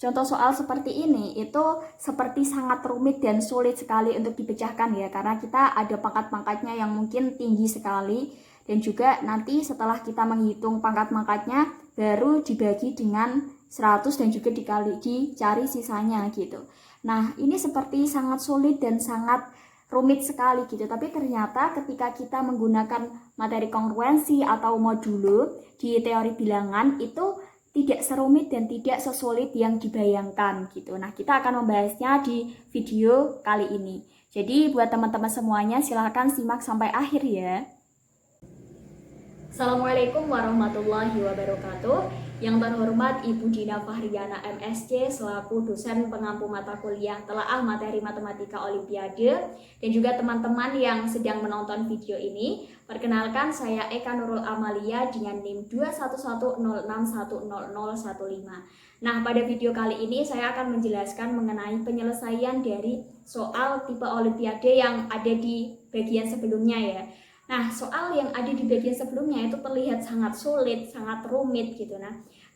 contoh soal seperti ini itu seperti sangat rumit dan sulit sekali untuk dipecahkan ya, karena kita ada pangkat-pangkatnya yang mungkin tinggi sekali, dan juga nanti setelah kita menghitung pangkat-pangkatnya baru dibagi dengan 100 dan juga dicari sisanya gitu. Nah, ini seperti sangat sulit dan sangat rumit sekali gitu, tapi ternyata ketika kita menggunakan materi kongruensi atau modulo di teori bilangan itu tidak serumit dan tidak sesulit yang dibayangkan gitu. Nah, kita akan membahasnya di video kali ini. Jadi buat teman-teman semuanya silahkan simak sampai akhir ya. Assalamualaikum warahmatullahi wabarakatuh. Yang terhormat Ibu Dina Fahriana MSc selaku dosen pengampu mata kuliah telaah materi matematika olimpiade, dan juga teman-teman yang sedang menonton video ini. Perkenalkan, saya Eka Nurul Amalia dengan NIM 21106100015. Nah, pada video kali ini saya akan menjelaskan mengenai penyelesaian dari soal tipe olimpiade yang ada di bagian sebelumnya ya. Nah, soal yang ada di bagian sebelumnya itu terlihat sangat sulit, sangat rumit gitu.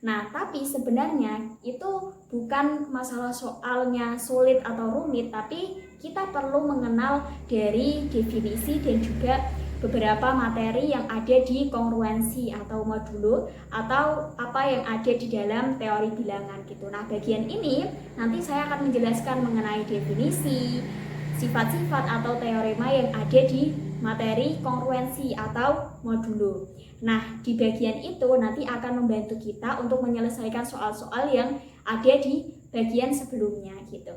Nah, tapi sebenarnya itu bukan masalah soalnya sulit atau rumit, tapi kita perlu mengenal dari definisi dan juga beberapa materi yang ada di kongruensi atau modulo atau apa yang ada di dalam teori bilangan gitu. Nah, bagian ini nanti saya akan menjelaskan mengenai definisi, sifat-sifat atau teorema yang ada di materi kongruensi atau modulo. Nah, di bagian itu nanti akan membantu kita untuk menyelesaikan soal-soal yang ada di bagian sebelumnya gitu.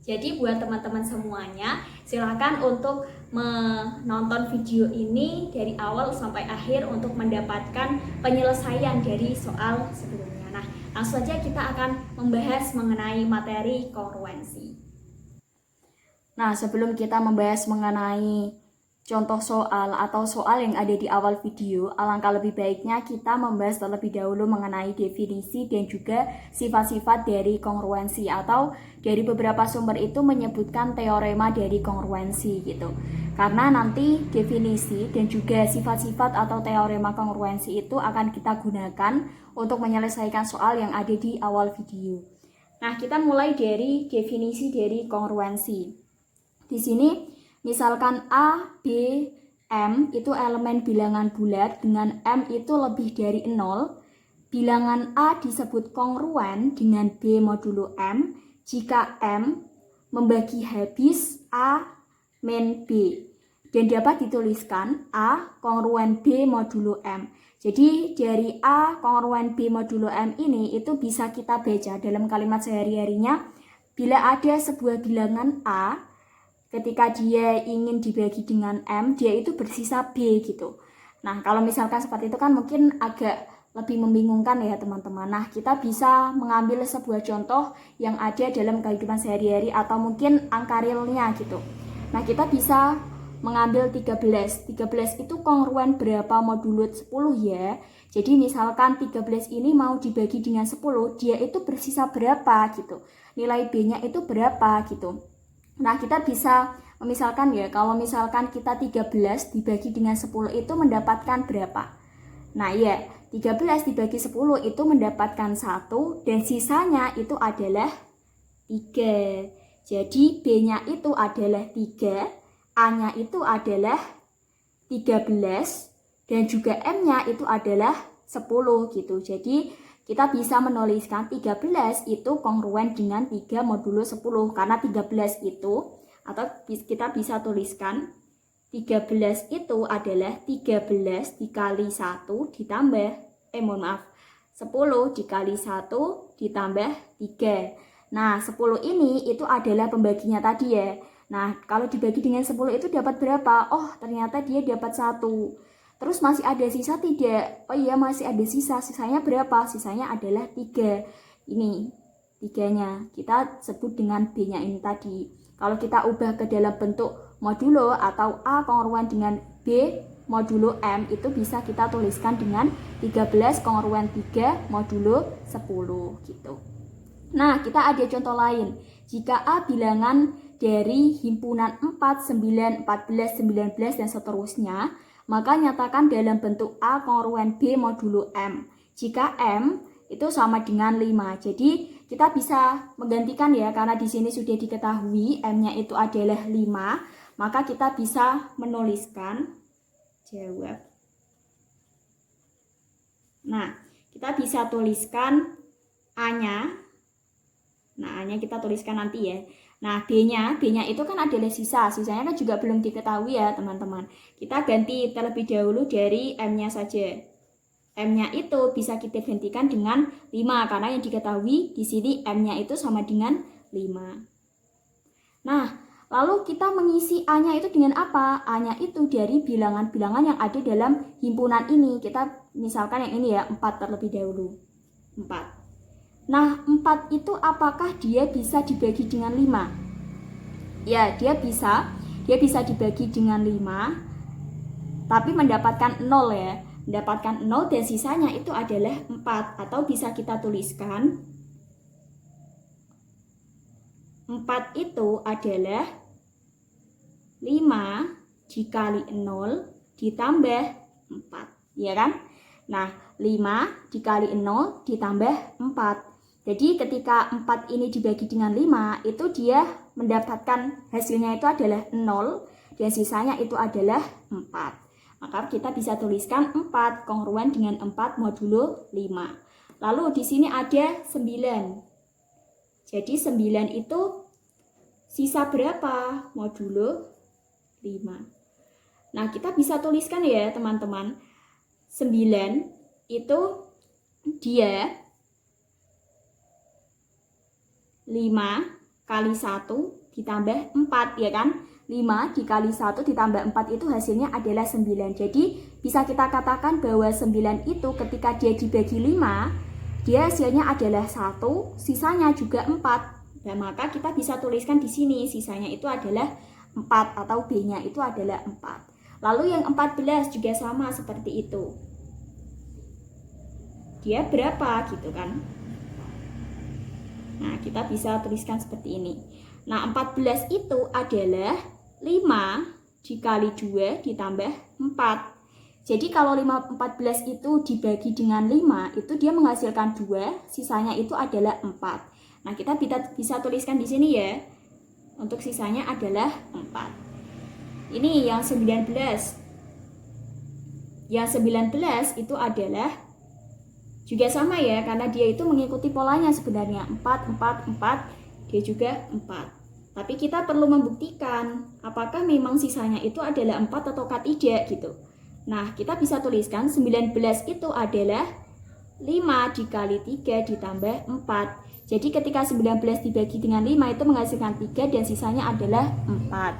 Jadi buat teman-teman semuanya, silakan untuk menonton video ini dari awal sampai akhir untuk mendapatkan penyelesaian dari soal sebelumnya. Nah, langsung saja kita akan membahas mengenai materi kongruensi. Nah, sebelum kita membahas mengenai contoh soal atau soal yang ada di awal video, alangkah lebih baiknya kita membahas terlebih dahulu mengenai definisi dan juga sifat-sifat dari kongruensi, atau dari beberapa sumber itu menyebutkan teorema dari kongruensi gitu. Karena nanti definisi dan juga sifat-sifat atau teorema kongruensi itu akan kita gunakan untuk menyelesaikan soal yang ada di awal video. Nah, kita mulai dari definisi dari kongruensi. Di sini misalkan A, B, M itu elemen bilangan bulat dengan M itu lebih dari 0, bilangan A disebut kongruen dengan B modulo M jika M membagi habis A min B, dan dapat dituliskan A kongruen B modulo M. Jadi dari A kongruen B modulo M ini itu bisa kita baca dalam kalimat sehari-harinya, bila ada sebuah bilangan A ketika dia ingin dibagi dengan M, dia itu bersisa B gitu. Nah, kalau misalkan seperti itu kan mungkin agak lebih membingungkan ya teman-teman. Nah, kita bisa mengambil sebuah contoh yang ada dalam kehidupan sehari-hari atau mungkin angka realnya gitu. Nah, kita bisa mengambil 13. 13 itu kongruen berapa modulo 10 ya. Jadi misalkan 13 ini mau dibagi dengan 10, dia itu bersisa berapa gitu. Nilai B-nya itu berapa gitu. Nah, kita bisa misalkan ya, kalau misalkan kita 13 dibagi dengan 10 itu mendapatkan berapa? Nah, ya, 13 dibagi 10 itu mendapatkan 1 dan sisanya itu adalah 3. Jadi B-nya itu adalah 3, A-nya itu adalah 13 dan juga M-nya itu adalah 10 gitu. Jadi kita bisa menuliskan 13 itu kongruen dengan 3 modulo 10, karena 13 itu, atau kita bisa tuliskan 13 itu adalah 13 dikali 1 ditambah 10 dikali 1 ditambah 3. Nah, 10 ini itu adalah pembaginya tadi ya. Nah, kalau dibagi dengan 10 itu dapat berapa? Oh, ternyata dia dapat 1. Terus masih ada sisa tidak? Oh iya, masih ada sisa. Sisanya berapa? Sisanya adalah 3. Ini 3-nya. Kita sebut dengan B-nya ini tadi. Kalau kita ubah ke dalam bentuk modulo atau A kongruen dengan B modulo M, itu bisa kita tuliskan dengan 13 kongruen 3 modulo 10 gitu. Nah, kita ada contoh lain. Jika A bilangan dari himpunan 4, 9, 14, 19, dan seterusnya, maka nyatakan dalam bentuk A kongruen B modulo M. Jika M itu sama dengan 5. Jadi kita bisa menggantikan ya, karena di sini sudah diketahui M-nya itu adalah 5, maka kita bisa menuliskan jawab. Nah, kita bisa tuliskan A-nya. Nah, A-nya kita tuliskan nanti ya. Nah, B-nya itu kan adalah sisanya kan juga belum diketahui ya teman-teman. Kita ganti terlebih dahulu dari M-nya saja. M-nya itu bisa kita gantikan dengan 5 karena yang diketahui di sini M-nya itu sama dengan 5. Nah, lalu kita mengisi A-nya itu dengan apa? A-nya itu dari bilangan-bilangan yang ada dalam himpunan ini. Kita misalkan yang ini ya, 4 terlebih dahulu. 4. Nah, 4 itu apakah dia bisa dibagi dengan 5? Ya, dia bisa dibagi dengan 5, tapi mendapatkan 0 ya. Mendapatkan 0 dan sisanya itu adalah 4, atau bisa kita tuliskan 4 itu adalah 5 dikali 0 ditambah 4, ya kan? Nah, 5 dikali 0 ditambah 4. Jadi ketika 4 ini dibagi dengan 5, itu dia mendapatkan hasilnya itu adalah 0 dan sisanya itu adalah 4. Maka kita bisa tuliskan 4 kongruen dengan 4 modulo 5. Lalu di sini ada 9. Jadi 9 itu sisa berapa? Modulo 5. Nah, kita bisa tuliskan ya teman-teman. 9 itu dia 5 kali 1 ditambah 4, ya kan? 5 dikali 1 ditambah 4 itu hasilnya adalah 9. Jadi bisa kita katakan bahwa 9 itu ketika dia dibagi 5, dia hasilnya adalah 1, sisanya juga 4. Dan maka kita bisa tuliskan di sini sisanya itu adalah 4 atau B-nya itu adalah 4. Lalu yang 14 juga sama seperti itu. Dia berapa gitu kan? Nah, kita bisa tuliskan seperti ini. Nah, 14 itu adalah 5 dikali 2 ditambah 4. Jadi kalau 14 itu dibagi dengan 5, itu dia menghasilkan 2, sisanya itu adalah 4. Nah, kita bisa tuliskan di sini ya. Untuk sisanya adalah 4. Ini yang 19. Yang 19 itu adalah juga sama ya, karena dia itu mengikuti polanya sebenarnya 4, 4, 4, dia juga 4. Tapi kita perlu membuktikan apakah memang sisanya itu adalah 4 atau tidak gitu. Nah, kita bisa tuliskan 19 itu adalah 5 dikali 3 ditambah 4. Jadi ketika 19 dibagi dengan 5 itu menghasilkan 3 dan sisanya adalah 4.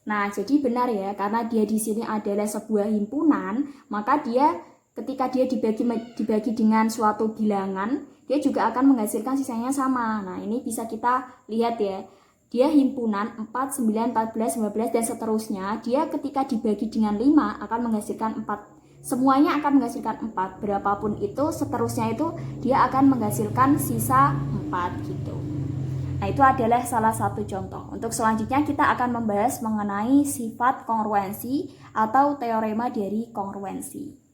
Nah, jadi benar ya, karena dia di sini adalah sebuah himpunan, maka dia ketika dia dibagi dengan suatu bilangan, dia juga akan menghasilkan sisanya sama. Nah, ini bisa kita lihat ya. Dia himpunan 4, 9, 14, 15 dan seterusnya. Dia ketika dibagi dengan 5 akan menghasilkan 4. Semuanya akan menghasilkan 4. Berapapun itu, seterusnya itu dia akan menghasilkan sisa 4 gitu. Nah, itu adalah salah satu contoh. Untuk selanjutnya kita akan membahas mengenai sifat kongruensi atau teorema dari kongruensi.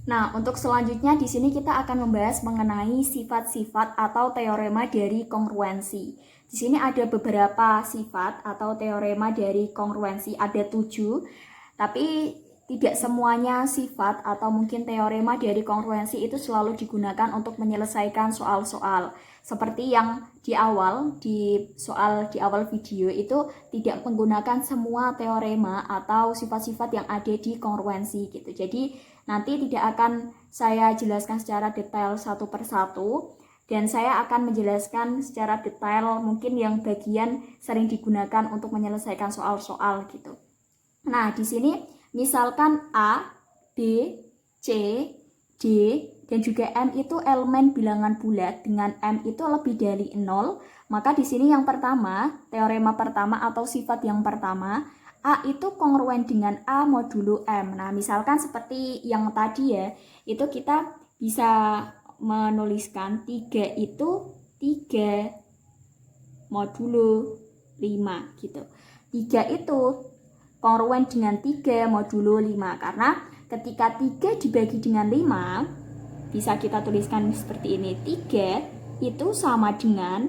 Nah, untuk selanjutnya di sini kita akan membahas mengenai sifat-sifat atau teorema dari kongruensi. Di sini ada beberapa sifat atau teorema dari kongruensi, ada 7, tapi tidak semuanya sifat atau mungkin teorema dari kongruensi itu selalu digunakan untuk menyelesaikan soal-soal. Seperti yang di awal video itu tidak menggunakan semua teorema atau sifat-sifat yang ada di kongruensi gitu. Jadi nanti tidak akan saya jelaskan secara detail satu persatu, dan saya akan menjelaskan secara detail mungkin yang bagian sering digunakan untuk menyelesaikan soal-soal gitu. Nah, di sini misalkan A, B, C, D, dan juga M itu elemen bilangan bulat dengan M itu lebih dari 0, maka di sini yang pertama, teorema pertama atau sifat yang pertama, A itu kongruen dengan A modulo M. Nah, misalkan seperti yang tadi ya, itu kita bisa menuliskan 3 itu 3 modulo 5 gitu. 3 itu kongruen dengan 3 modulo 5, karena ketika 3 dibagi dengan 5, bisa kita tuliskan seperti ini. 3 itu sama dengan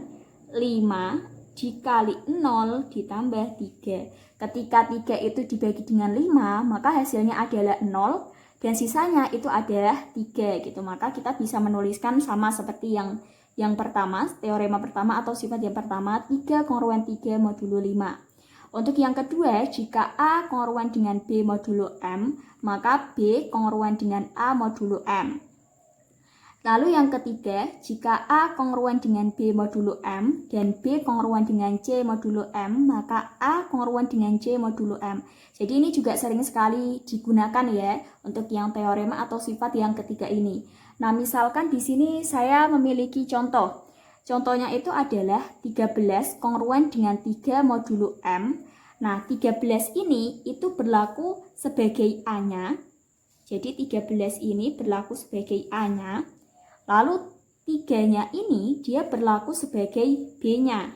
5 dikali 0 ditambah 3. Ketika 3 itu dibagi dengan 5, maka hasilnya adalah 0 dan sisanya itu adalah 3 gitu. Maka kita bisa menuliskan sama seperti yang pertama, teorema pertama atau sifat yang pertama, 3 kongruen 3 modulo 5. Untuk yang kedua, jika A kongruen dengan B modulo M, maka B kongruen dengan A modulo M. Lalu yang ketiga, jika A kongruen dengan B modulo M dan B kongruen dengan C modulo M, maka A kongruen dengan C modulo M. Jadi ini juga sering sekali digunakan ya untuk yang teorema atau sifat yang ketiga ini. Nah, misalkan di sini saya memiliki contoh. Contohnya itu adalah 13 kongruen dengan 3 modulo M. Nah, 13 ini itu berlaku sebagai A-nya. Jadi 13 ini berlaku sebagai A-nya. Lalu 3-nya ini dia berlaku sebagai B-nya.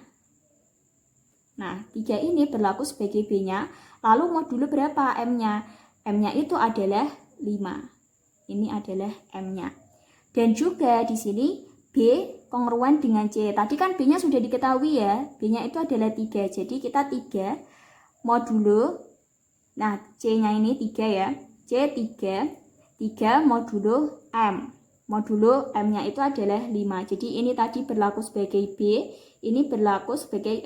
Nah, 3 ini berlaku sebagai B-nya. Lalu modulo berapa M-nya? M-nya itu adalah 5. Ini adalah M-nya. Dan juga di sini B kongruen dengan C. Tadi kan B-nya sudah diketahui ya. B-nya itu adalah 3. Jadi kita 3 modulo. Nah, C-nya ini 3 ya. C 3 modulo M. Modulo M-nya itu adalah 5. Jadi ini tadi berlaku sebagai B, ini berlaku sebagai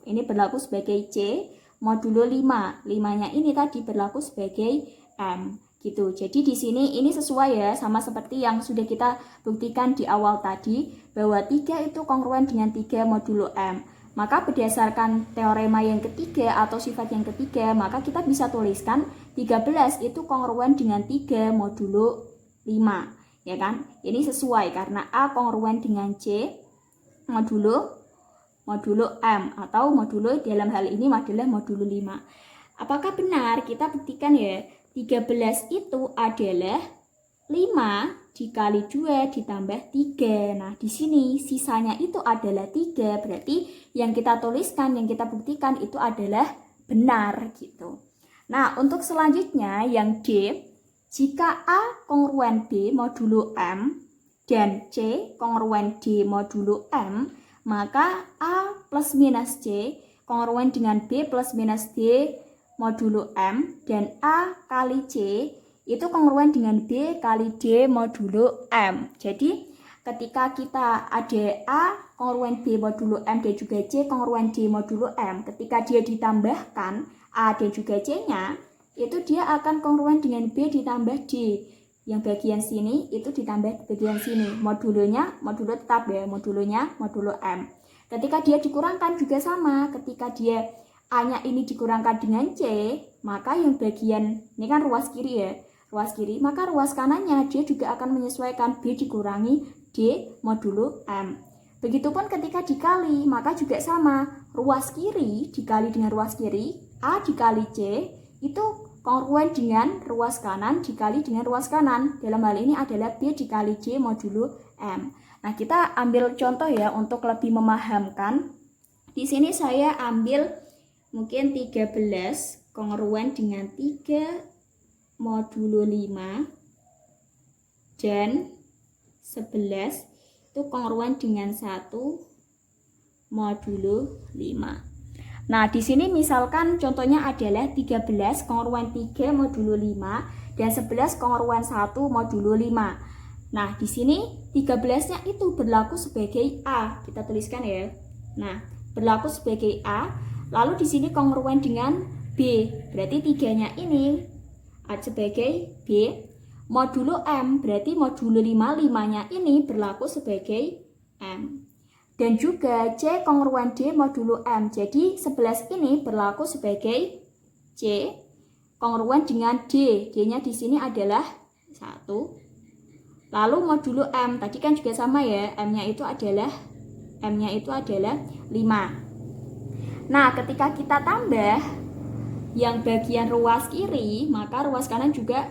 ini berlaku sebagai C modulo 5. 5-nya ini tadi berlaku sebagai M gitu. Jadi di sini ini sesuai ya sama seperti yang sudah kita buktikan di awal tadi bahwa 3 itu kongruen dengan 3 modulo M. Maka berdasarkan teorema yang ketiga atau sifat yang ketiga, maka kita bisa tuliskan 13 itu kongruen dengan 3 modulo 5. Ya kan? Ini sesuai karena A kongruen dengan C modulo M atau modulo dalam hal ini adalah modulo 5. Apakah benar? Kita buktikan ya. 13 itu adalah 5 dikali 2 ditambah 3. Nah, di sini sisanya itu adalah 3. Berarti yang kita tuliskan, yang kita buktikan itu adalah benar gitu. Nah, untuk selanjutnya yang D, jika A kongruen B modulo M dan C kongruen D modulo M, maka A plus minus C kongruen dengan B plus minus D modulo M dan A kali C itu kongruen dengan B kali D modulo M. Jadi ketika kita ada A kongruen B modulo M dan juga C kongruen D modulo M, ketika dia ditambahkan A dan juga C-nya, itu dia akan kongruen dengan B ditambah D. Yang bagian sini itu ditambah bagian sini. Modulo tetap ya, modulonya modulo M. Ketika dia dikurangkan juga sama, ketika dia A-nya ini dikurangkan dengan C, maka yang bagian, ini kan ruas kiri ya, ruas kiri, maka ruas kanannya dia juga akan menyesuaikan B dikurangi D modulo M. Begitupun ketika dikali, maka juga sama, ruas kiri dikali dengan ruas kiri, A dikali C, itu kongruen dengan ruas kanan dikali dengan ruas kanan. Dalam hal ini adalah B dikali C modulo M. Nah, kita ambil contoh ya untuk lebih memahamkan. Di sini saya ambil mungkin 13 kongruen dengan 3 modulo 5 dan 11 itu kongruen dengan 1 modulo 5. Nah, di sini misalkan contohnya adalah 13 kongruen 3 modulo 5 dan 11 kongruen 1 modulo 5. Nah, di sini 13-nya itu berlaku sebagai A. Kita tuliskan ya. Nah, berlaku sebagai A. Lalu di sini kongruen dengan B. Berarti 3-nya ini sebagai B. Modulo M. Berarti modulo 5, 5-nya ini berlaku sebagai M. Dan juga C kongruen D modulo M. Jadi 11 ini berlaku sebagai C kongruen dengan D. D-nya di sini adalah 1. Lalu modulo M. Tadi kan juga sama ya. M-nya itu adalah 5. Nah, ketika kita tambah yang bagian ruas kiri, maka ruas kanan juga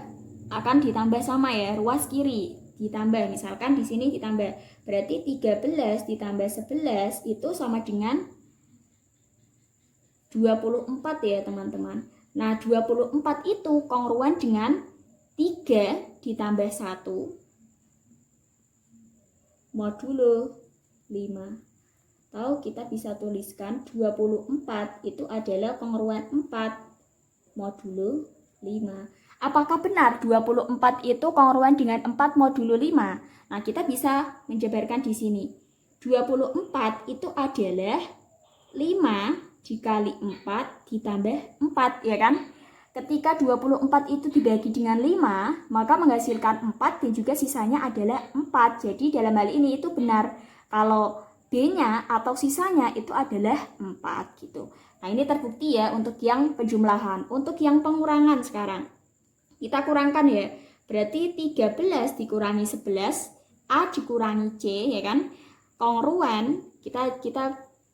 akan ditambah sama ya. Ruas kiri ditambah, misalkan di sini ditambah. Berarti 13 ditambah 11 itu sama dengan 24 ya, teman-teman. Nah, 24 itu kongruen dengan 3 ditambah 1 modulo 5. Atau kita bisa tuliskan 24 itu adalah kongruan 4 modulo 5. Apakah benar 24 itu kongruan dengan 4 modulo 5? Nah, kita bisa menjabarkan di sini. 24 itu adalah 5 dikali 4 ditambah 4, ya kan? Ketika 24 itu dibagi dengan 5, maka menghasilkan 4 dan juga sisanya adalah 4. Jadi dalam hal ini itu benar kalau B-nya atau sisanya itu adalah 4 gitu. Nah, ini terbukti ya untuk yang penjumlahan. Untuk yang pengurangan sekarang. Kita kurangkan ya. Berarti 13 dikurangi 11, A dikurangi C, ya kan? Kongruan, kita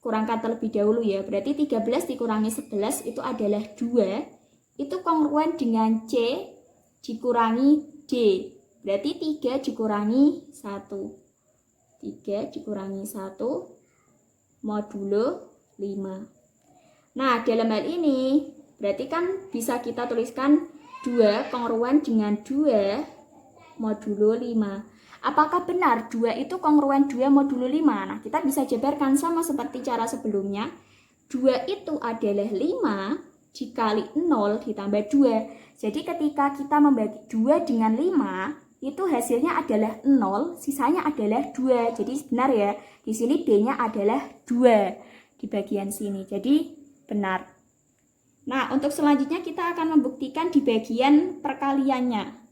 kurangkan terlebih dahulu ya. Berarti 13 dikurangi 11 itu adalah 2. Itu kongruan dengan C dikurangi D. Berarti 3 dikurangi 1. 3 dikurangi 1 modulo 5. Nah, dalam hal ini berarti kan bisa kita tuliskan 2 kongruan dengan 2 modulo 5. Apakah benar 2 itu kongruan 2 modulo 5? Nah, kita bisa jabarkan sama seperti cara sebelumnya. 2 itu adalah 5 dikali 0 ditambah 2. Jadi ketika kita membagi 2 dengan 5, itu hasilnya adalah 0, sisanya adalah 2. Jadi benar ya, di sini D-nya adalah 2 di bagian sini. Jadi benar. Nah, untuk selanjutnya kita akan membuktikan di bagian perkaliannya.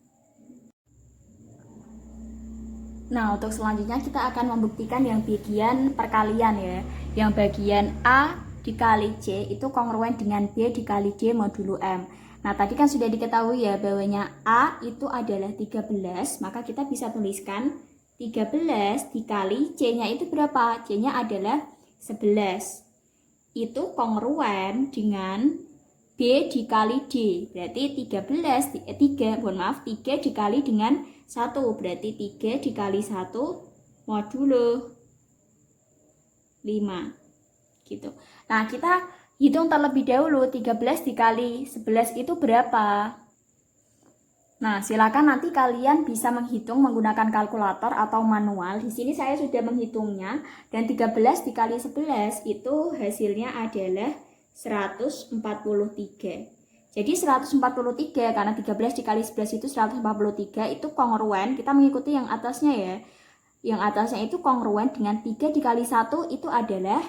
Nah, untuk selanjutnya kita akan membuktikan yang bagian perkalian ya. Yang bagian A dikali C itu kongruan dengan B dikali D modulo M. Nah, tadi kan sudah diketahui ya bahwanya A itu adalah 13, maka kita bisa tuliskan 13 dikali C-nya itu berapa? C-nya adalah 11. Itu kongruan dengan B dikali D. Berarti 3 dikali dengan 1. Berarti 3 dikali 1 modulo 5. Gitu. Nah, kita hitung terlebih dahulu 13 dikali 11 itu berapa? Nah, silakan nanti kalian bisa menghitung menggunakan kalkulator atau manual. Di sini saya sudah menghitungnya dan 13 dikali 11 itu hasilnya adalah 143. Jadi 143 karena 13 dikali 11 itu 143 itu kongruan. Kita mengikuti yang atasnya ya. Yang atasnya itu kongruan dengan 3 dikali 1 itu adalah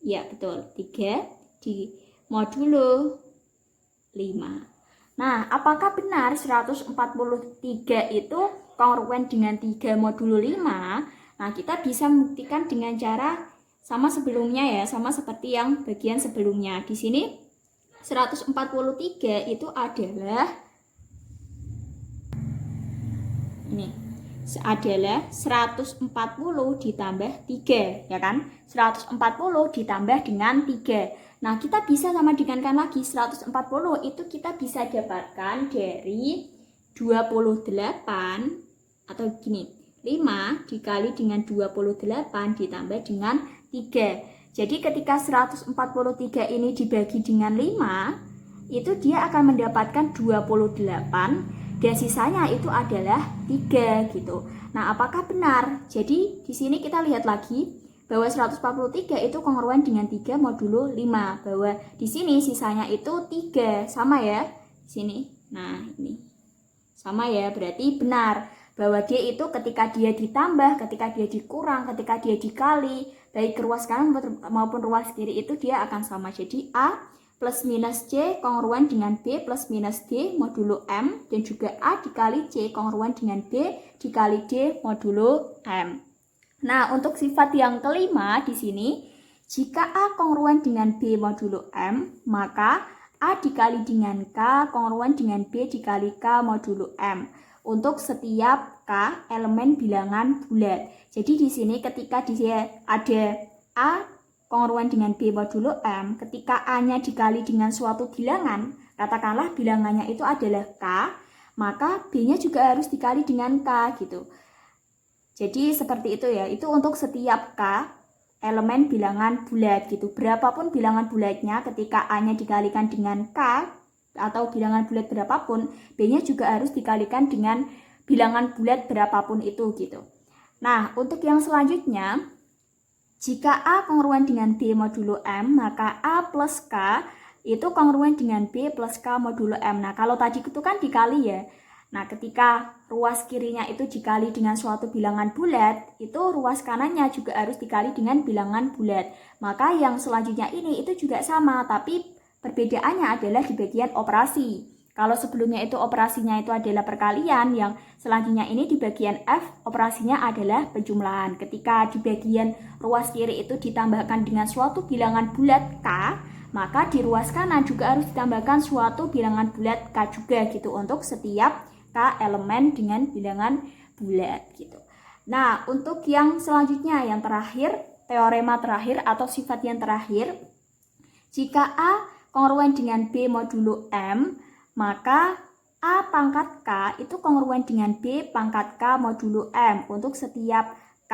ya betul 3 di modulo 5. Nah, apakah benar 143 itu kongruan dengan 3 modulo 5? Nah, kita bisa membuktikan dengan cara sama sebelumnya ya, sama seperti yang bagian sebelumnya. Di sini 143 itu adalah adalah 140 ditambah 3, ya kan? 140 ditambah dengan 3. Nah, kita bisa sama dengankan lagi 140 itu kita bisa dapatkan dari 28 atau gini, 5 dikali dengan 28 ditambah dengan 3. Jadi ketika 143 ini dibagi dengan 5, itu dia akan mendapatkan 28 dan sisanya itu adalah 3 gitu. Nah, apakah benar? Jadi di sini kita lihat lagi bahwa 143 itu kongruan dengan 3 modulo 5. Bahwa di sini sisanya itu 3. Sama ya di sini. Nah, ini. Sama ya, berarti benar bahwa D itu ketika dia ditambah, ketika dia dikurang, ketika dia dikali, baik ruas kanan maupun ruas kiri itu dia akan sama. Jadi A plus minus C kongruan dengan B plus minus D modulo M, dan juga A dikali C kongruan dengan B dikali D modulo M. Nah, untuk sifat yang kelima di sini, jika A kongruan dengan B modulo M, maka A dikali dengan K kongruan dengan B dikali K modulo M. Untuk setiap K elemen bilangan bulat. Jadi di sini ketika dia ada A kongruan dengan B modulo M, ketika A-nya dikali dengan suatu bilangan, katakanlah bilangannya itu adalah K, maka B-nya juga harus dikali dengan K gitu. Jadi seperti itu ya, itu untuk setiap K elemen bilangan bulat gitu. Berapapun bilangan bulatnya ketika A-nya dikalikan dengan K atau bilangan bulat berapapun, B-nya juga harus dikalikan dengan bilangan bulat berapapun itu gitu. Nah, untuk yang selanjutnya, jika A kongruen dengan B modulo M, maka A plus K itu kongruen dengan B plus K modulo M. Nah, kalau tadi itu kan dikali ya. Nah, ketika ruas kirinya itu dikali dengan suatu bilangan bulat, itu ruas kanannya juga harus dikali dengan bilangan bulat. Maka yang selanjutnya ini itu juga sama, tapi perbedaannya adalah di bagian operasi. Kalau sebelumnya itu operasinya itu adalah perkalian, yang selanjutnya ini di bagian F operasinya adalah penjumlahan. Ketika di bagian ruas kiri itu ditambahkan dengan suatu bilangan bulat K, maka di ruas kanan juga harus ditambahkan suatu bilangan bulat K juga gitu untuk setiap K elemen dengan bilangan bulat gitu. Nah, untuk yang selanjutnya yang terakhir, teorema terakhir atau sifat yang terakhir, jika A kongruen dengan B modulo M, maka A pangkat K itu kongruen dengan B pangkat K modulo M untuk setiap K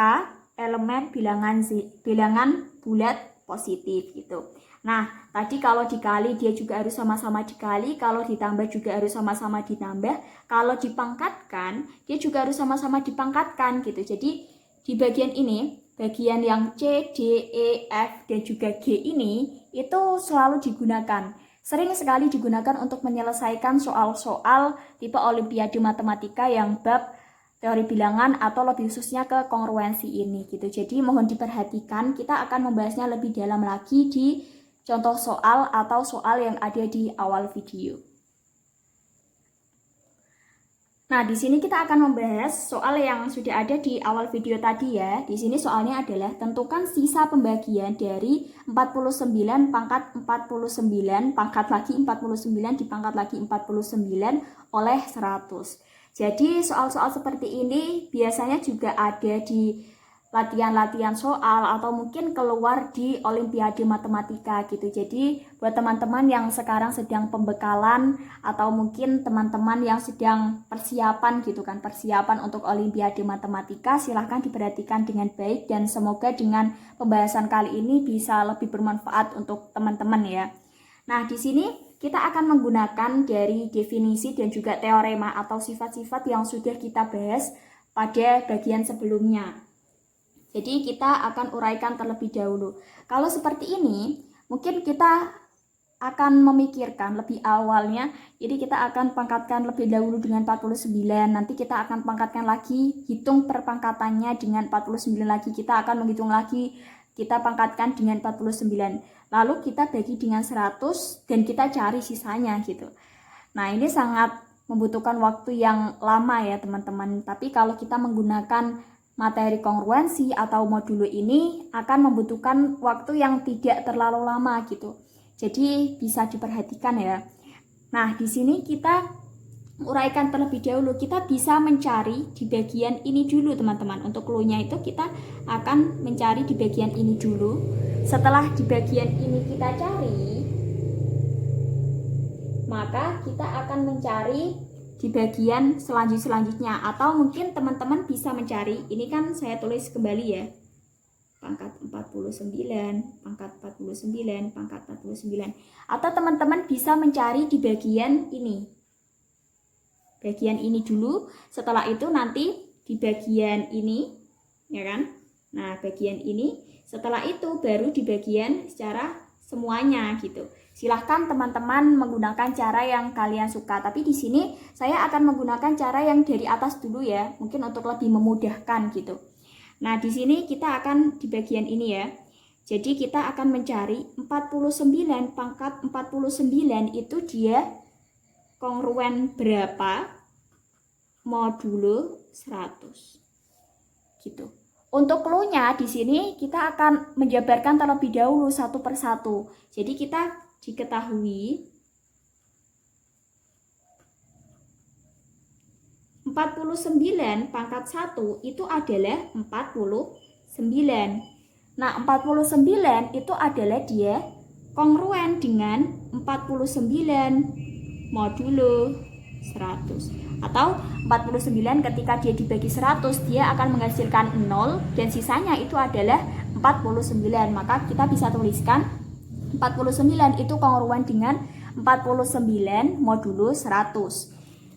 elemen bilangan bulat positif gitu. Nah, tadi kalau dikali dia juga harus sama-sama dikali, kalau ditambah juga harus sama-sama ditambah, kalau dipangkatkan dia juga harus sama-sama dipangkatkan gitu. Jadi di bagian ini, bagian yang C, D, E, F, dan juga G ini itu selalu digunakan. Sering sekali digunakan untuk menyelesaikan soal-soal tipe Olimpiade Matematika yang bab teori bilangan atau lebih khususnya ke kongruensi ini gitu. Jadi mohon diperhatikan, kita akan membahasnya lebih dalam lagi di contoh soal atau soal yang ada di awal video. Nah, di sini kita akan membahas soal yang sudah ada di awal video tadi ya. Di sini soalnya adalah tentukan sisa pembagian dari 49 pangkat 49 pangkat lagi 49 dipangkat lagi 49 oleh 100. Jadi soal-soal seperti ini biasanya juga ada di latihan-latihan soal atau mungkin keluar di Olimpiade Matematika gitu. Jadi buat teman-teman yang sekarang sedang pembekalan atau mungkin teman-teman yang sedang persiapan gitu kan, persiapan untuk Olimpiade Matematika, silahkan diperhatikan dengan baik dan semoga dengan pembahasan kali ini bisa lebih bermanfaat untuk teman-teman ya. Nah, di sini kita akan menggunakan dari definisi dan juga teorema atau sifat-sifat yang sudah kita bahas pada bagian sebelumnya. Jadi kita akan uraikan terlebih dahulu. Kalau seperti ini, mungkin kita akan memikirkan lebih awalnya. Jadi kita akan pangkatkan lebih dahulu dengan 49. Nanti kita akan pangkatkan lagi, hitung perpangkatannya dengan 49 lagi. Kita akan menghitung lagi, kita pangkatkan dengan 49. Lalu kita bagi dengan 100 dan kita cari sisanya gitu. Nah, ini sangat membutuhkan waktu yang lama ya teman-teman. Tapi kalau kita menggunakan materi kongruensi atau modulo ini akan membutuhkan waktu yang tidak terlalu lama gitu. Jadi bisa diperhatikan ya. Nah, di sini kita uraikan terlebih dahulu. Kita bisa mencari di bagian ini dulu teman-teman. Untuk clue-nya itu kita akan mencari di bagian ini dulu. Setelah di bagian ini kita cari, maka kita akan mencari di bagian selanjutnya atau mungkin teman-teman bisa mencari, ini kan saya tulis kembali ya, pangkat 49, pangkat 49, pangkat 49, atau teman-teman bisa mencari di bagian ini dulu, setelah itu nanti di bagian ini ya kan. Nah, bagian ini setelah itu baru di bagian secara semuanya gitu. Silahkan teman-teman menggunakan cara yang kalian suka, tapi di sini saya akan menggunakan cara yang dari atas dulu ya, mungkin untuk lebih memudahkan gitu. Nah, di sini kita akan di bagian ini ya. Jadi kita akan mencari 49 pangkat 49 itu dia kongruen berapa modulo 100. Gitu. Untuk clue-nya di sini kita akan menjabarkan terlebih dahulu satu persatu. Jadi kita diketahui 49 pangkat 1 itu adalah 49. Nah, 49 itu adalah dia kongruen dengan 49 modulo 100. Atau 49 ketika dia dibagi 100 dia akan menghasilkan 0 dan sisanya itu adalah 49. Maka kita bisa tuliskan 49 itu kongruen dengan 49 modulo 100.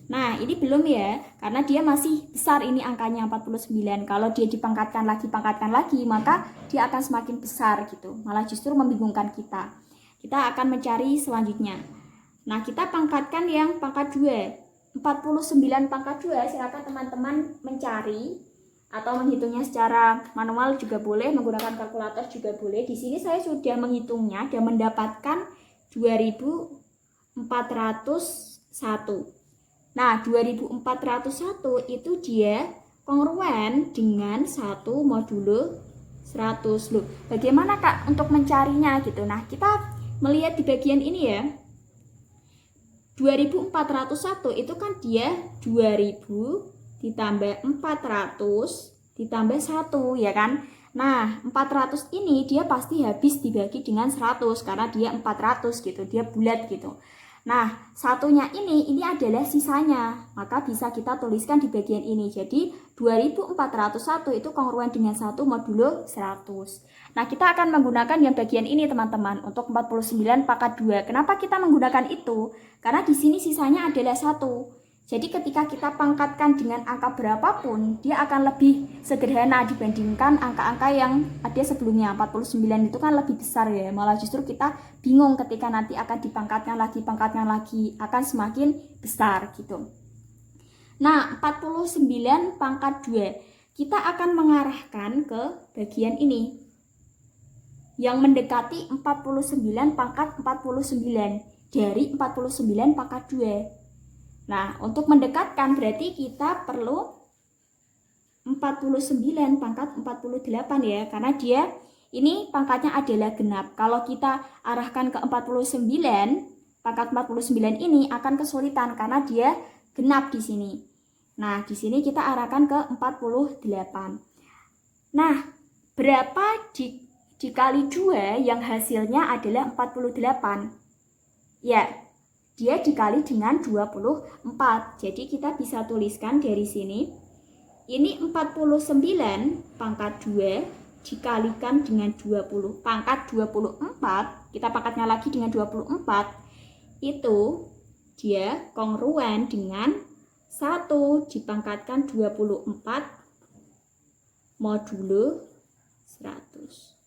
Nah, ini belum ya, karena dia masih besar ini angkanya 49. Kalau dia dipangkatkan lagi, maka dia akan semakin besar gitu. Malah justru membingungkan kita. Kita akan mencari selanjutnya. Nah, kita pangkatkan yang pangkat 2. 49 pangkat 2, silakan teman-teman mencari atau menghitungnya secara manual juga boleh, menggunakan kalkulator juga boleh. Di sini saya sudah menghitungnya dan mendapatkan 2401. Nah, 2401 itu dia kongruen dengan 1 modulo 100. Loh, bagaimana Kak untuk mencarinya gitu? Nah, kita melihat di bagian ini ya. 2401 itu kan dia 2000 ditambah 400 ditambah 1 ya kan. Nah, 400 ini dia pasti habis dibagi dengan 100 karena dia 400 gitu, dia bulat gitu. Nah, satunya ini adalah sisanya, maka bisa kita tuliskan di bagian ini. Jadi 2401 itu kongruen dengan 1 modulo 100. Nah, kita akan menggunakan yang bagian ini teman-teman untuk 49 pangkat 2. Kenapa kita menggunakan itu? Karena di sini sisanya adalah 1. Jadi ketika kita pangkatkan dengan angka berapapun, dia akan lebih sederhana dibandingkan angka-angka yang ada sebelumnya. 49 itu kan lebih besar ya, malah justru kita bingung ketika nanti akan dipangkatkan lagi, akan semakin besar gitu. Nah, 49 pangkat 2, kita akan mengarahkan ke bagian ini yang mendekati 49 pangkat 49 dari 49 pangkat 2. Nah, untuk mendekatkan berarti kita perlu 49 pangkat 48 ya, karena dia ini pangkatnya adalah genap. Kalau kita arahkan ke 49, pangkat 49 ini akan kesulitan karena dia genap di sini. Nah, di sini kita arahkan ke 48. Nah, berapa dikali 2 yang hasilnya adalah 48? Ya, dia dikali dengan 24. Jadi kita bisa tuliskan dari sini. Ini 49 pangkat 2 dikalikan dengan 20. Pangkat 24, kita pangkatnya lagi dengan 24. Itu dia kongruen dengan 1 dipangkatkan 24 modulo 100.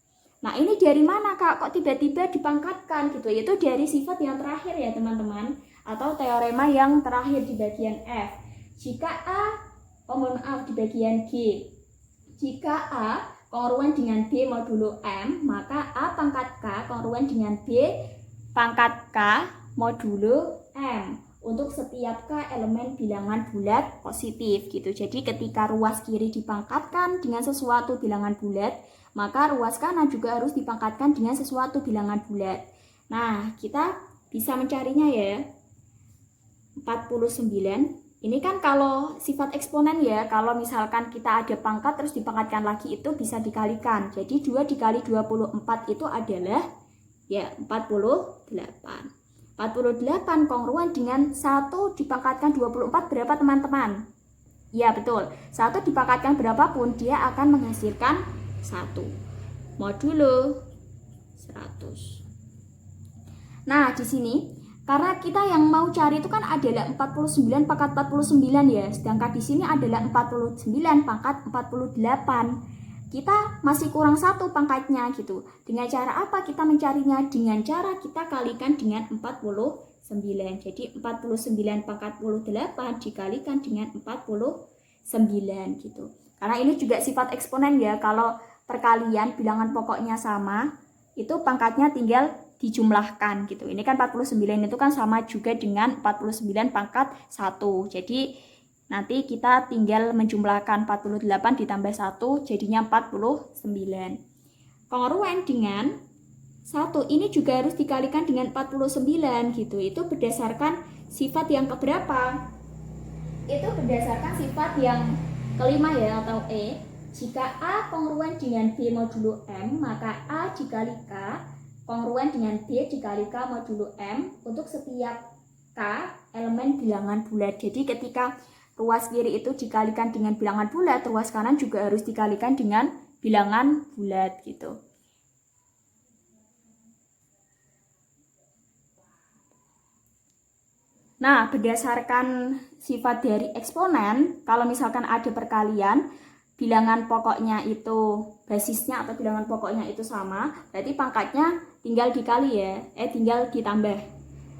Nah, ini dari mana Kak? Kok tiba-tiba dipangkatkan gitu? Itu dari sifat yang terakhir ya teman-teman, atau teorema yang terakhir di bagian F. Jika di bagian G. Jika A kongruen dengan B modulo M, maka A pangkat K kongruen dengan B pangkat K modulo M. Untuk setiap K elemen bilangan bulat positif gitu. Jadi ketika ruas kiri dipangkatkan dengan sesuatu bilangan bulat, maka ruas kanan juga harus dipangkatkan dengan sesuatu bilangan bulat. Nah, kita bisa mencarinya ya. 49. Ini kan kalau sifat eksponen ya, kalau misalkan kita ada pangkat terus dipangkatkan lagi itu bisa dikalikan. Jadi 2 dikali 24 itu adalah ya 48. 48 kongruen dengan 1 dipangkatkan 24 berapa teman-teman? Ya betul, 1 dipangkatkan berapapun dia akan menghasilkan 1 modulo 100. Nah, di sini karena kita yang mau cari itu kan adalah 49 pangkat 49 ya, sedangkan di sini adalah 49 pangkat 48. Kita masih kurang 1 pangkatnya gitu. Dengan cara apa kita mencarinya? Dengan cara kita kalikan dengan 49. Jadi 49 pangkat 48 dikalikan dengan 49 gitu. Karena ini juga sifat eksponen ya, kalau perkalian bilangan pokoknya sama, itu pangkatnya tinggal dijumlahkan gitu. Ini kan 49 itu kan sama juga dengan 49 pangkat 1. Jadi nanti kita tinggal menjumlahkan 48 ditambah 1 jadinya 49. Kongruen dengan 1 ini juga harus dikalikan dengan 49 gitu. Itu berdasarkan sifat yang keberapa? Itu berdasarkan sifat yang kelima ya, atau E. Jika A kongruen dengan B modulo M, maka A dikali K kongruen dengan B dikali K modulo M untuk setiap K elemen bilangan bulat. Jadi ketika ruas kiri itu dikalikan dengan bilangan bulat, ruas kanan juga harus dikalikan dengan bilangan bulat gitu. Nah, berdasarkan sifat dari eksponen, kalau misalkan ada perkalian, bilangan pokoknya itu basisnya atau bilangan pokoknya itu sama, berarti pangkatnya tinggal dikali ya, tinggal ditambah.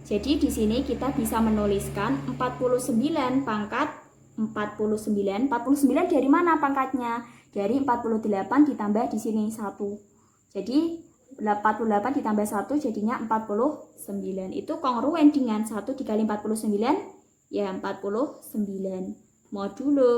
Jadi di sini kita bisa menuliskan 49 pangkat 49. 49 dari mana pangkatnya? Dari 48 ditambah di sini 1. Jadi 48 ditambah 1 jadinya 49. Itu kongruen dengan 1 dikali 49 ya 49 modulo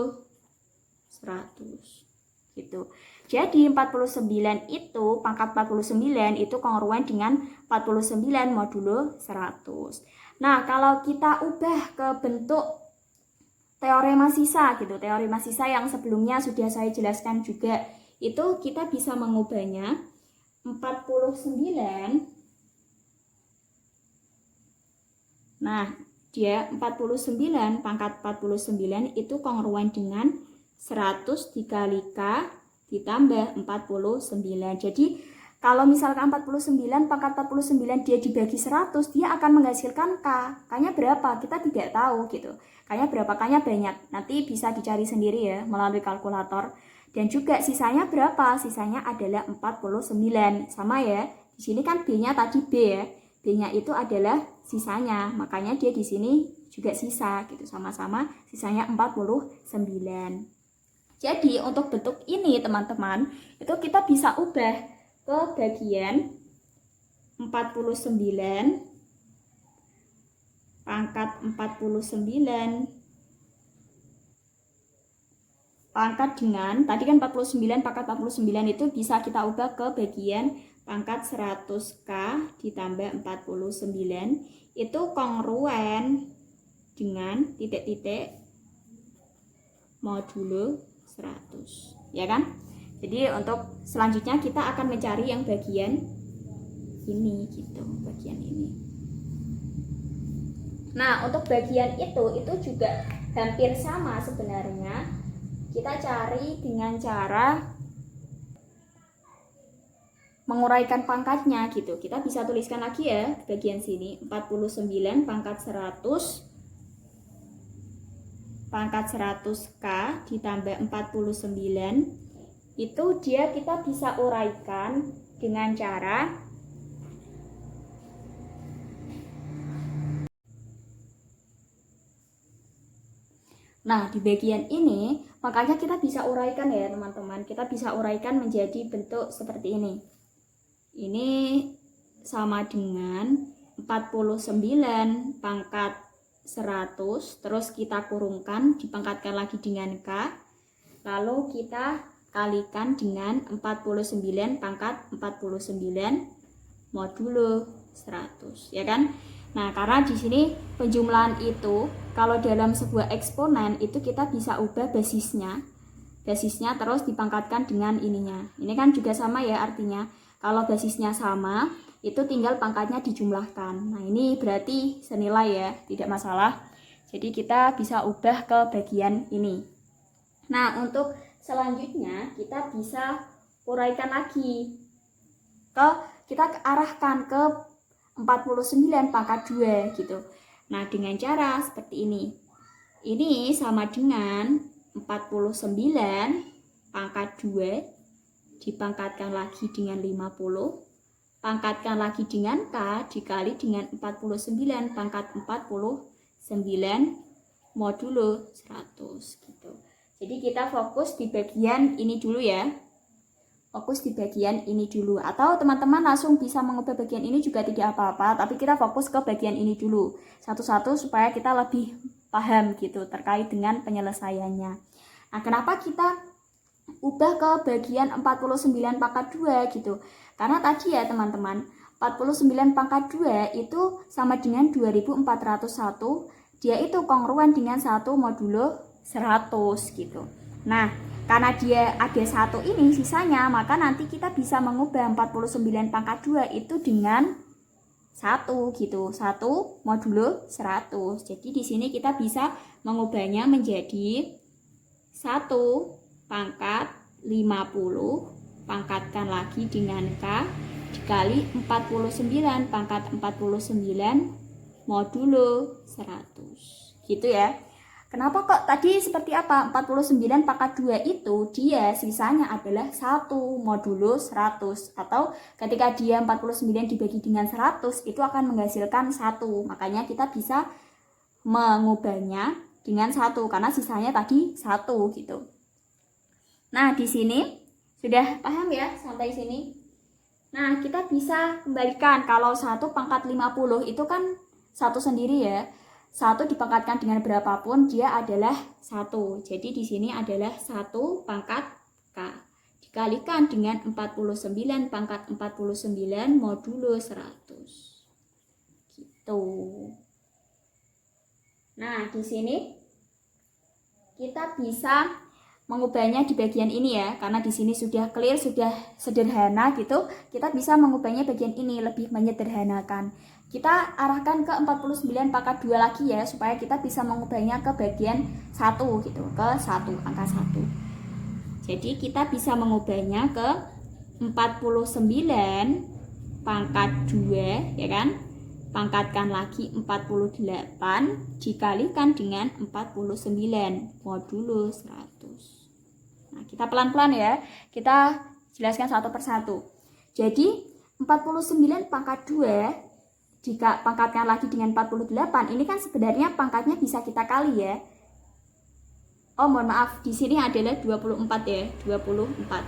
100 gitu. Jadi 49 itu pangkat 49 itu kongruen dengan 49 modulo 100. Nah, kalau kita ubah ke bentuk teorema sisa gitu. Teorema sisa yang sebelumnya sudah saya jelaskan juga, itu kita bisa mengubahnya 49. Nah, dia 49 pangkat 49 itu kongruen dengan 100 dikali K ditambah 49. Jadi kalau misalkan 49 pangkat 49 dia dibagi 100, dia akan menghasilkan K. K-nya berapa? Kita tidak tahu gitu. K-nya berapa? K-nya banyak. Nanti bisa dicari sendiri ya melalui kalkulator. Dan juga sisanya berapa? Sisanya adalah 49. Sama ya. Di sini kan B-nya tadi B ya. B-nya itu adalah sisanya. Makanya dia di sini juga sisa gitu. Sama-sama sisanya 49. Jadi untuk bentuk ini teman-teman, itu kita bisa ubah ke bagian 49 pangkat 49 pangkat dengan, tadi kan 49 pangkat 49 itu bisa kita ubah ke bagian pangkat 100K ditambah 49, itu kongruen dengan titik-titik modulo 100, ya kan? Jadi untuk selanjutnya kita akan mencari yang bagian ini gitu, bagian ini. Nah, untuk bagian itu juga hampir sama sebenarnya. Kita cari dengan cara menguraikan pangkatnya gitu. Kita bisa tuliskan lagi ya bagian sini 49 pangkat 100 pangkat 100K ditambah 49. Itu dia kita bisa uraikan dengan cara nah, di bagian ini makanya kita bisa uraikan ya teman-teman. Kita bisa uraikan menjadi bentuk seperti ini. Ini sama dengan 49 pangkat 100, terus kita kurungkan, dipangkatkan lagi dengan K, lalu kita kalikan dengan 49 pangkat 49 modulo 100, ya kan? Nah, karena di sini penjumlahan itu kalau dalam sebuah eksponen itu kita bisa ubah basisnya terus dipangkatkan dengan ininya. Ini kan juga sama ya artinya. Kalau basisnya sama, itu tinggal pangkatnya dijumlahkan. Nah, ini berarti senilai ya, tidak masalah. Jadi kita bisa ubah ke bagian ini. Nah, untuk selanjutnya kita bisa uraikan lagi. Kita arahkan ke 49 pangkat 2 gitu. Nah, dengan cara seperti ini. Ini sama dengan 49 pangkat 2 dipangkatkan lagi dengan 50, pangkatkan lagi dengan K dikali dengan 49 pangkat 49 modulo 100 gitu. Jadi kita fokus di bagian ini dulu ya. Fokus di bagian ini dulu, atau teman-teman langsung bisa mengubah bagian ini juga tidak apa-apa, tapi kita fokus ke bagian ini dulu satu-satu supaya kita lebih paham gitu terkait dengan penyelesaiannya. Nah, kenapa kita ubah ke bagian 49 pangkat 2 gitu? Karena tadi ya teman-teman, 49 pangkat 2 itu sama dengan 2401, dia itu kongruen dengan 1 modulo 100 gitu. Nah, karena dia ada 1 ini sisanya, maka nanti kita bisa mengubah 49 pangkat 2 itu dengan 1 gitu, 1 modulo 100. Jadi di sini kita bisa mengubahnya menjadi 1 pangkat 50, pangkatkan lagi dengan K, dikali 49 pangkat 49 modulo 100. Gitu ya. Kenapa kok tadi seperti apa? 49 pangkat 2 itu dia sisanya adalah 1 modulo 100. Atau ketika dia 49 dibagi dengan 100 itu akan menghasilkan 1. Makanya kita bisa mengubahnya dengan 1 karena sisanya tadi 1 gitu. Nah di sini sudah paham ya sampai sini? Nah kita bisa kembalikan kalau 1 pangkat 50 itu kan 1 sendiri ya. 1 dipangkatkan dengan berapapun dia adalah 1. Jadi di sini adalah 1 pangkat K. Dikalikan dengan 49 pangkat 49 modulo 100. Gitu. Nah, di sini kita bisa mengubahnya di bagian ini ya. Karena di sini sudah clear, sudah sederhana gitu. Kita bisa mengubahnya bagian ini lebih menyederhanakan. Kita arahkan ke 49 pangkat 2 lagi ya, supaya kita bisa mengubahnya ke bagian 1 gitu, ke 1, angka 1. Jadi kita bisa mengubahnya ke 49 pangkat 2 ya kan. Pangkatkan lagi 48 dikalikan dengan 49 modulo 100. Nah, kita pelan-pelan ya. Kita jelaskan satu persatu. Jadi 49 pangkat 2 jika pangkatkan lagi dengan 48, ini kan sebenarnya pangkatnya bisa kita kali ya. Oh, mohon maaf, di sini adalah 24 ya, 24.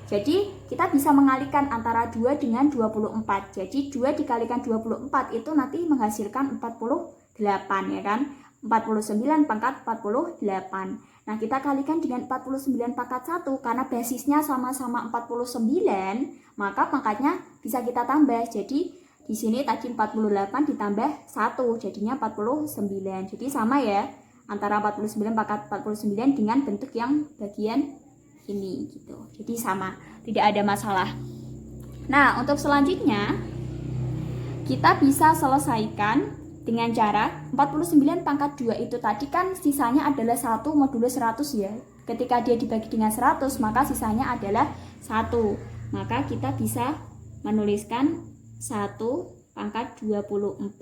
Jadi, kita bisa mengalihkan antara 2 dengan 24. Jadi, 2 dikalikan 24 itu nanti menghasilkan 48 ya kan? 49 pangkat 48. Nah, kita kalikan dengan 49 pangkat 1 karena basisnya sama-sama 49, maka pangkatnya bisa kita tambah. Jadi, di sini tadi 48 ditambah 1 jadinya 49. Jadi sama ya antara 49 pangkat 49 dengan bentuk yang bagian ini gitu. Jadi sama, tidak ada masalah. Nah, untuk selanjutnya kita bisa selesaikan dengan cara 49 pangkat 2 itu tadi kan sisanya adalah 1 modulo 100 ya. Ketika dia dibagi dengan 100 maka sisanya adalah 1. Maka kita bisa menuliskan 1 pangkat 24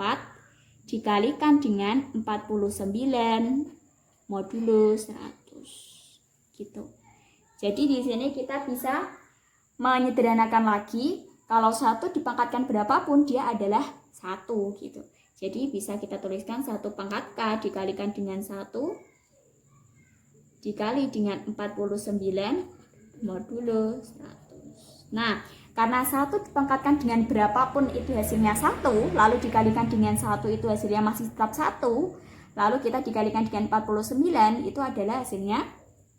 dikalikan dengan 49 modulo 100 gitu. Jadi di sini kita bisa menyederhanakan lagi, kalau 1 dipangkatkan berapapun dia adalah 1 gitu. Jadi bisa kita tuliskan 1 pangkat K dikalikan dengan 1 dikali dengan 49 modulo 100. Nah, karena 1 dipangkatkan dengan berapapun itu hasilnya 1, lalu dikalikan dengan 1 itu hasilnya masih tetap 1, lalu kita dikalikan dengan 49 itu adalah hasilnya,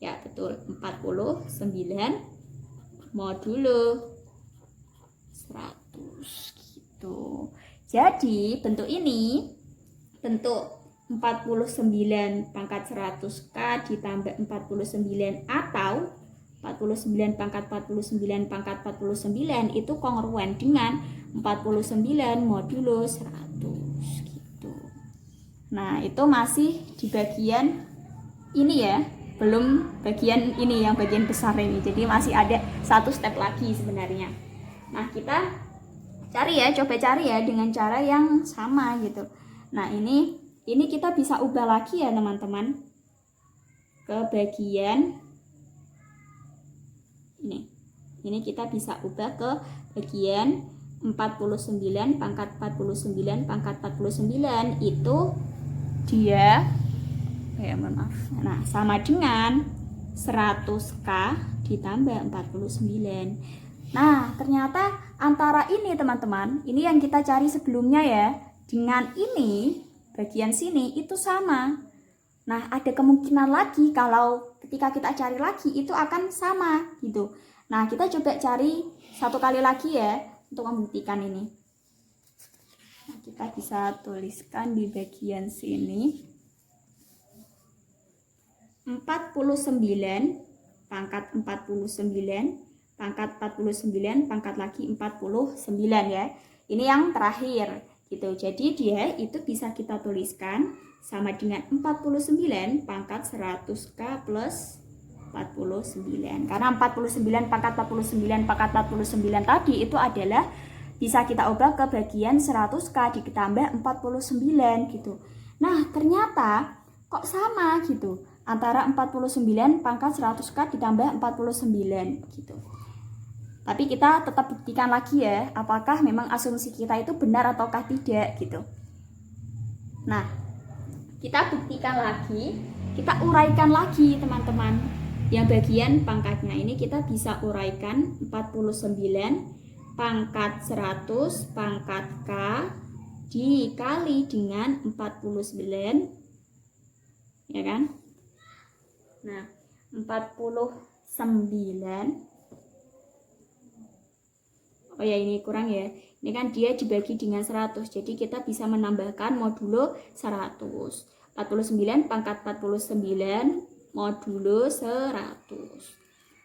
ya betul, 49 modulo 100 gitu. Jadi bentuk ini, bentuk 49 pangkat 100K ditambah 49 atau 49 pangkat 49 pangkat 49 itu kongruen dengan 49 modulo 100 gitu. Nah, itu masih di bagian ini ya, belum bagian ini yang bagian besar ini. Jadi masih ada satu step lagi sebenarnya. Nah, kita cari ya, coba cari ya dengan cara yang sama gitu. Nah, ini kita bisa ubah lagi ya teman-teman ke bagian ini kita bisa ubah ke bagian 49 pangkat 49 pangkat 49 itu dia maaf. Nah, sama dengan 100K ditambah 49. Nah, ternyata antara ini teman-teman, ini yang kita cari sebelumnya ya, dengan ini bagian sini itu sama. Nah, ada kemungkinan lagi kalau ketika kita cari lagi itu akan sama gitu. Nah, kita coba cari satu kali lagi ya untuk membuktikan ini. Nah, kita bisa tuliskan di bagian sini 49 pangkat 49 pangkat 49 pangkat lagi 49 ya. Ini yang terakhir gitu. Jadi dia itu bisa kita tuliskan sama dengan 49 pangkat 100K plus 49. Karena 49 pangkat 49 pangkat 49 tadi itu adalah bisa kita ubah ke bagian 100K ditambah 49 gitu. Nah, ternyata kok sama gitu antara 49 pangkat 100K ditambah 49 gitu. Tapi kita tetap buktikan lagi ya, apakah memang asumsi kita itu benar ataukah tidak gitu. Nah, kita buktikan lagi, kita uraikan lagi teman-teman. Yang bagian pangkatnya ini kita bisa uraikan 49 pangkat 100 pangkat K dikali dengan 49, ya kan? Nah, 49, oh ya ini kurang ya, ini kan dia dibagi dengan 100, jadi kita bisa menambahkan modulo 100. 49 pangkat 49 modulo 100.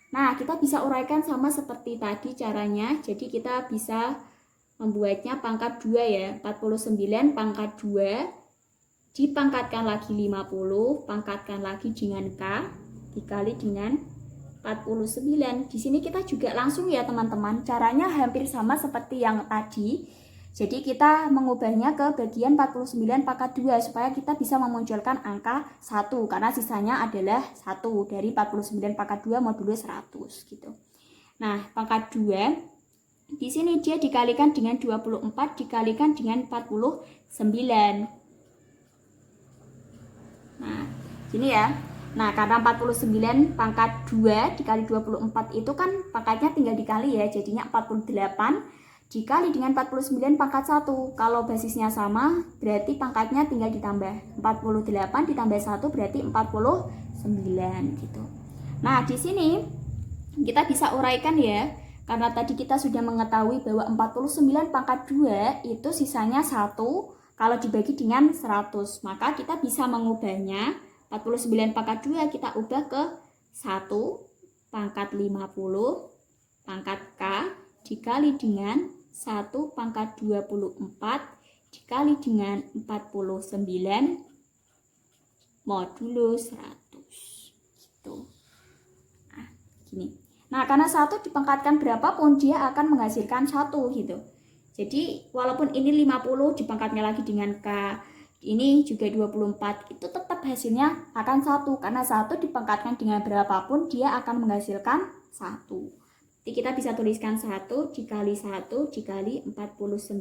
Nah, kita bisa uraikan sama seperti tadi caranya. Jadi kita bisa membuatnya pangkat 2 ya. 49 pangkat 2 dipangkatkan lagi 50, pangkatkan lagi dengan K dikali dengan 49. Di sini kita juga langsung ya teman-teman. Caranya hampir sama seperti yang tadi. Jadi kita mengubahnya ke bagian 49 pangkat 2 supaya kita bisa memunculkan angka 1 karena sisanya adalah 1 dari 49 pangkat 2 modulo 100 gitu. Nah, pangkat 2 di sini dia dikalikan dengan 24 dikalikan dengan 49. Nah, sini ya. Nah, karena 49 pangkat 2 dikali 24 itu kan pangkatnya tinggal dikali ya, jadinya 48 dikali dengan 49 pangkat 1. Kalau basisnya sama, berarti pangkatnya tinggal ditambah. 48 ditambah 1 berarti 49 gitu. Nah, di sini kita bisa uraikan ya. Karena tadi kita sudah mengetahui bahwa 49 pangkat 2 itu sisanya 1 kalau dibagi dengan 100. Maka kita bisa mengubahnya 49 pangkat 2 kita ubah ke 1 pangkat 50 pangkat K dikali dengan 1 pangkat 24 dikali dengan 49 modulo 100 gitu. Nah, gini. Nah, karena 1 dipangkatkan berapapun dia akan menghasilkan 1 gitu. Jadi walaupun ini 50 dipangkatnya lagi dengan K, ini juga 24, itu tetap hasilnya akan 1 karena 1 dipangkatkan dengan berapapun dia akan menghasilkan 1. Jadi kita bisa tuliskan 1 dikali 1 dikali 49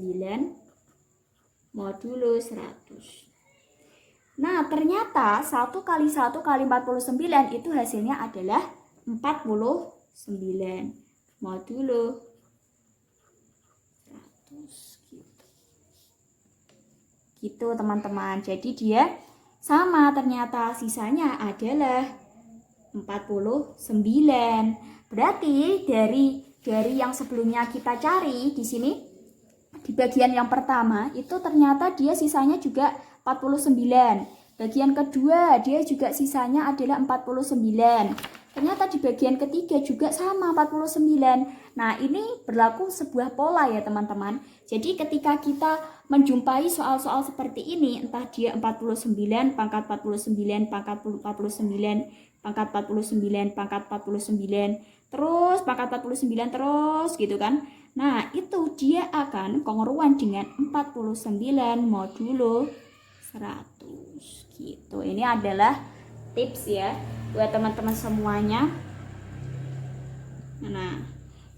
modulo 100. Nah, ternyata 1 kali 1 kali 49 itu hasilnya adalah 49 modulo 100 gitu teman-teman. Jadi dia sama, ternyata sisanya adalah 49. Berarti dari yang sebelumnya kita cari di sini di bagian yang pertama itu ternyata dia sisanya juga 49. Bagian kedua dia juga sisanya adalah 49. Ternyata di bagian ketiga juga sama 49. Nah, ini berlaku sebuah pola ya teman-teman. Jadi ketika kita menjumpai soal-soal seperti ini, entah dia 49 pangkat 49 pangkat 49 pangkat 49 pangkat 49 terus pangkat 49 terus gitu kan. Nah, itu dia akan kongruan dengan 49 modulo 100 gitu. Ini adalah tips ya buat teman-teman semuanya. Nah,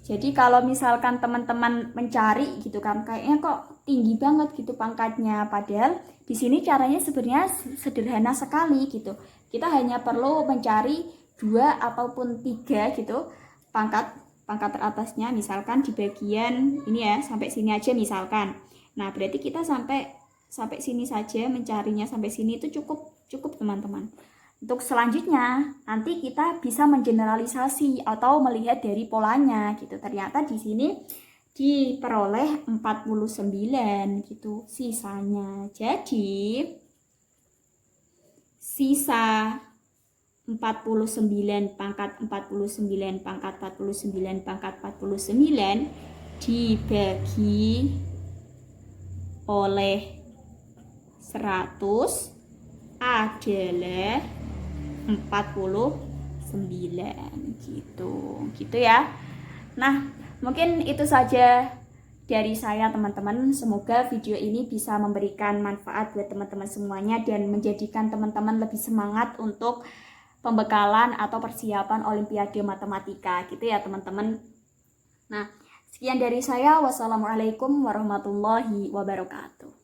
jadi kalau misalkan teman-teman mencari gitu kan, kayaknya kok tinggi banget gitu pangkatnya, padahal di sini caranya sebenarnya sederhana sekali gitu. Kita hanya perlu mencari 2 ataupun 3 gitu pangkat teratasnya, misalkan di bagian ini ya, sampai sini aja misalkan. Nah, berarti kita sampai sini saja mencarinya, sampai sini itu cukup teman-teman. Untuk selanjutnya nanti kita bisa mengeneralisasi atau melihat dari polanya gitu. Ternyata di sini diperoleh 49 gitu sisanya. Jadi sisa 49 pangkat 49 pangkat 49 pangkat 49 dibagi oleh 100 adalah 49 gitu ya. Nah, mungkin itu saja dari saya teman-teman. Semoga video ini bisa memberikan manfaat buat teman-teman semuanya dan menjadikan teman-teman lebih semangat untuk pembekalan atau persiapan Olimpiade Matematika gitu ya teman-teman. Nah, sekian dari saya. Wassalamualaikum warahmatullahi wabarakatuh.